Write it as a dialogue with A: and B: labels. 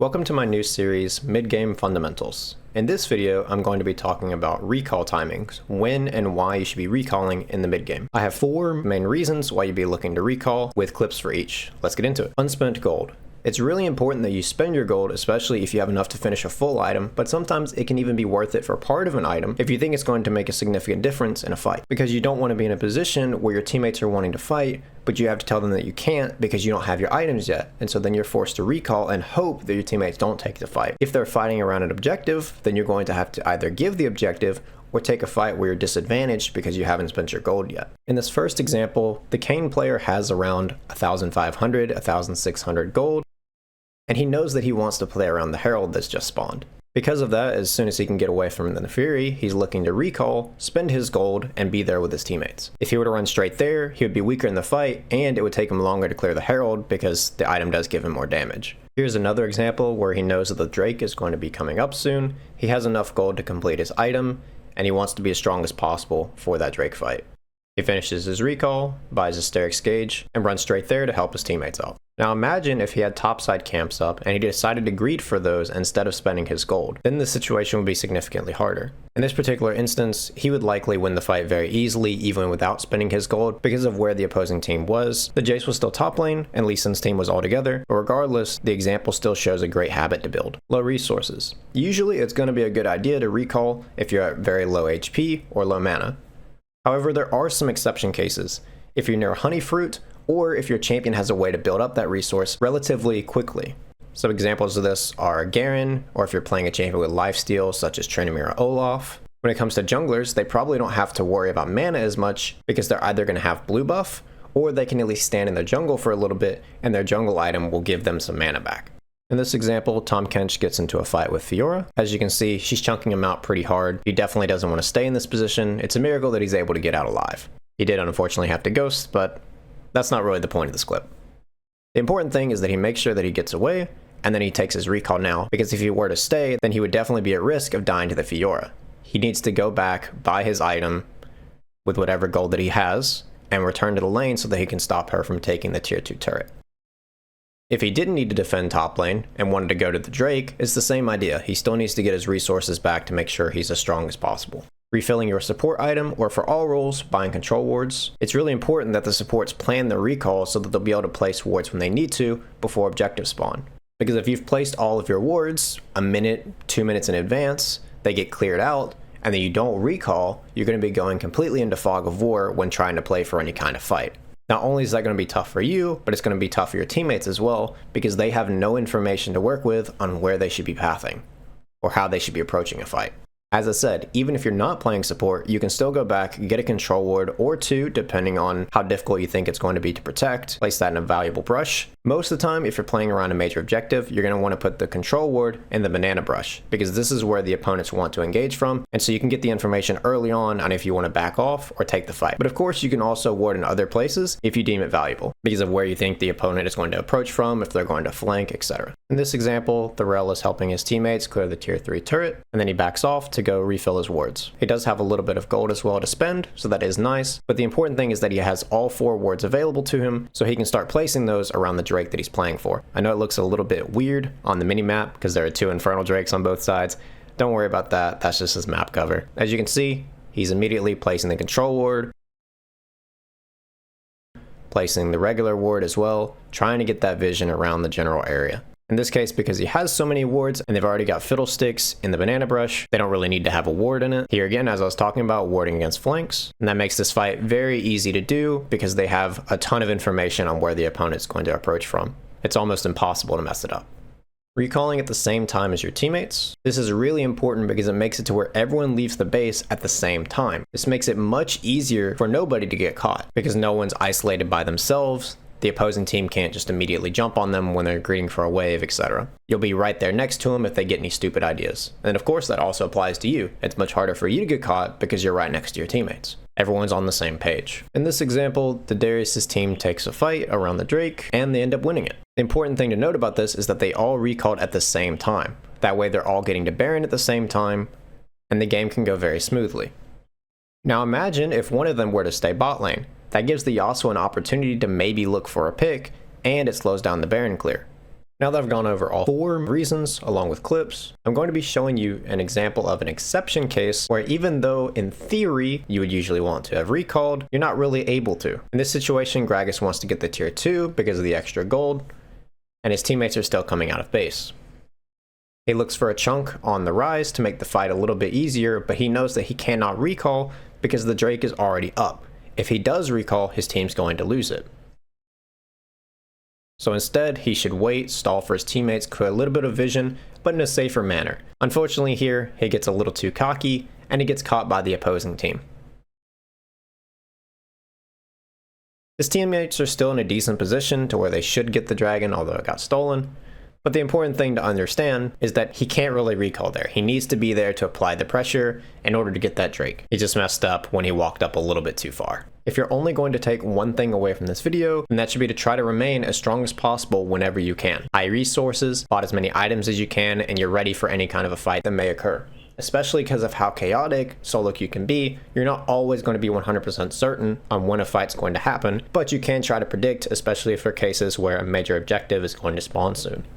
A: Welcome to my new series, Mid-Game Fundamentals. In this video, I'm going to be talking about recall timings, when and why you should be recalling in the mid-game. I have 4 main reasons why you'd be looking to recall, with clips for each. Let's get into it. Unspent gold. It's really important that you spend your gold, especially if you have enough to finish a full item, but sometimes it can even be worth it for part of an item if you think it's going to make a significant difference in a fight. Because you don't want to be in a position where your teammates are wanting to fight, but you have to tell them that you can't because you don't have your items yet, and so then you're forced to recall and hope that your teammates don't take the fight. If they're fighting around an objective, then you're going to have to either give the objective or take a fight where you're disadvantaged because you haven't spent your gold yet. In this first example, the Kayn player has around 1,500, 1,600 gold, and he knows that he wants to play around the Herald that's just spawned. Because of that, as soon as he can get away from the Fury, he's looking to recall, spend his gold, and be there with his teammates. If he were to run straight there, he would be weaker in the fight, and it would take him longer to clear the Herald because the item does give him more damage. Here's another example where he knows that the Drake is going to be coming up soon, he has enough gold to complete his item, and he wants to be as strong as possible for that Drake fight. He finishes his recall, buys a Sterix gauge, and runs straight there to help his teammates out. Now imagine if he had topside camps up and he decided to greed for those instead of spending his gold. Then the situation would be significantly harder. In this particular instance, he would likely win the fight very easily even without spending his gold because of where the opposing team was. The Jace was still top lane and Lee Sin's team was all together, but regardless, the example still shows a great habit to build. Low resources. Usually it's going to be a good idea to recall if you're at very low HP or low mana. However, there are some exception cases. If you're near honey fruit, or if your champion has a way to build up that resource relatively quickly. Some examples of this are Garen, or if you're playing a champion with lifesteal such as Tryndamere or Olaf. When it comes to junglers, they probably don't have to worry about mana as much because they're either going to have blue buff, or they can at least stand in their jungle for a little bit and their jungle item will give them some mana back. In this example, Tahm Kench gets into a fight with Fiora. As you can see, she's chunking him out pretty hard. He definitely doesn't want to stay in this position. It's a miracle that he's able to get out alive. He did unfortunately have to ghost, but that's not really the point of this clip. The important thing is that he makes sure that he gets away, and then he takes his recall now, because if he were to stay, then he would definitely be at risk of dying to the Fiora. He needs to go back, buy his item with whatever gold that he has, and return to the lane so that he can stop her from taking the tier 2 turret. If he didn't need to defend top lane and wanted to go to the Drake, it's the same idea. He still needs to get his resources back to make sure he's as strong as possible. Refilling your support item, or for all roles, buying control wards. It's really important that the supports plan their recall so that they'll be able to place wards when they need to before objectives spawn. Because if you've placed all of your wards a minute, 2 minutes in advance, they get cleared out, and then you don't recall, you're going to be going completely into fog of war when trying to play for any kind of fight. Not only is that going to be tough for you, but it's going to be tough for your teammates as well, because they have no information to work with on where they should be pathing, or how they should be approaching a fight. As I said, even if you're not playing support, you can still go back, get a control ward or 2, depending on how difficult you think it's going to be to protect. Place that in a valuable brush. Most of the time, if you're playing around a major objective, you're going to want to put the control ward in the banana brush, because this is where the opponents want to engage from, and so you can get the information early on if you want to back off or take the fight. But of course, you can also ward in other places if you deem it valuable, because of where you think the opponent is going to approach from, if they're going to flank, etc. In this example, the Rel is helping his teammates clear the tier 3 turret, and then he backs off to go refill his wards. He does have a little bit of gold as well to spend, so that is nice, but the important thing is that he has all 4 wards available to him, so he can start placing those around the Drake that he's playing for. I know it looks a little bit weird on the mini-map because there are 2 Infernal Drakes on both sides. Don't worry about that, that's just his map cover. As you can see, he's immediately placing the control ward, placing the regular ward as well, trying to get that vision around the general area. In this case, because he has so many wards and they've already got fiddlesticks in the banana brush, they don't really need to have a ward in it. Here again, as I was talking about, warding against flanks. And that makes this fight very easy to do because they have a ton of information on where the opponent's going to approach from. It's almost impossible to mess it up. Recalling at the same time as your teammates. This is really important because it makes it to where everyone leaves the base at the same time. This makes it much easier for nobody to get caught because no one's isolated by themselves. The opposing team can't just immediately jump on them when they're greeting for a wave, etc. You'll be right there next to them if they get any stupid ideas. And of course that also applies to you. It's much harder for you to get caught because you're right next to your teammates. Everyone's on the same page. In this example, the Darius' team takes a fight around the Drake, and they end up winning it. The important thing to note about this is that they all recalled at the same time. That way they're all getting to Baron at the same time, and the game can go very smoothly. Now imagine if one of them were to stay bot lane. That gives the Yasuo an opportunity to maybe look for a pick, and it slows down the Baron clear. Now that I've gone over all 4 reasons along with clips, I'm going to be showing you an example of an exception case where even though in theory you would usually want to have recalled, you're not really able to. In this situation, Gragas wants to get the tier 2 because of the extra gold, and his teammates are still coming out of base. He looks for a chunk on the rise to make the fight a little bit easier, but he knows that he cannot recall because the Drake is already up. If he does recall, his team's going to lose it. So instead, he should wait, stall for his teammates, create a little bit of vision, but in a safer manner. Unfortunately here, he gets a little too cocky, and he gets caught by the opposing team. His teammates are still in a decent position to where they should get the dragon, although it got stolen. But the important thing to understand is that he can't really recall there. He needs to be there to apply the pressure in order to get that Drake. He just messed up when he walked up a little bit too far. If you're only going to take one thing away from this video, then that should be to try to remain as strong as possible whenever you can. High resources, bought as many items as you can, and you're ready for any kind of a fight that may occur. Especially because of how chaotic solo queue can be, you're not always going to be 100% certain on when a fight's going to happen, but you can try to predict, especially for cases where a major objective is going to spawn soon.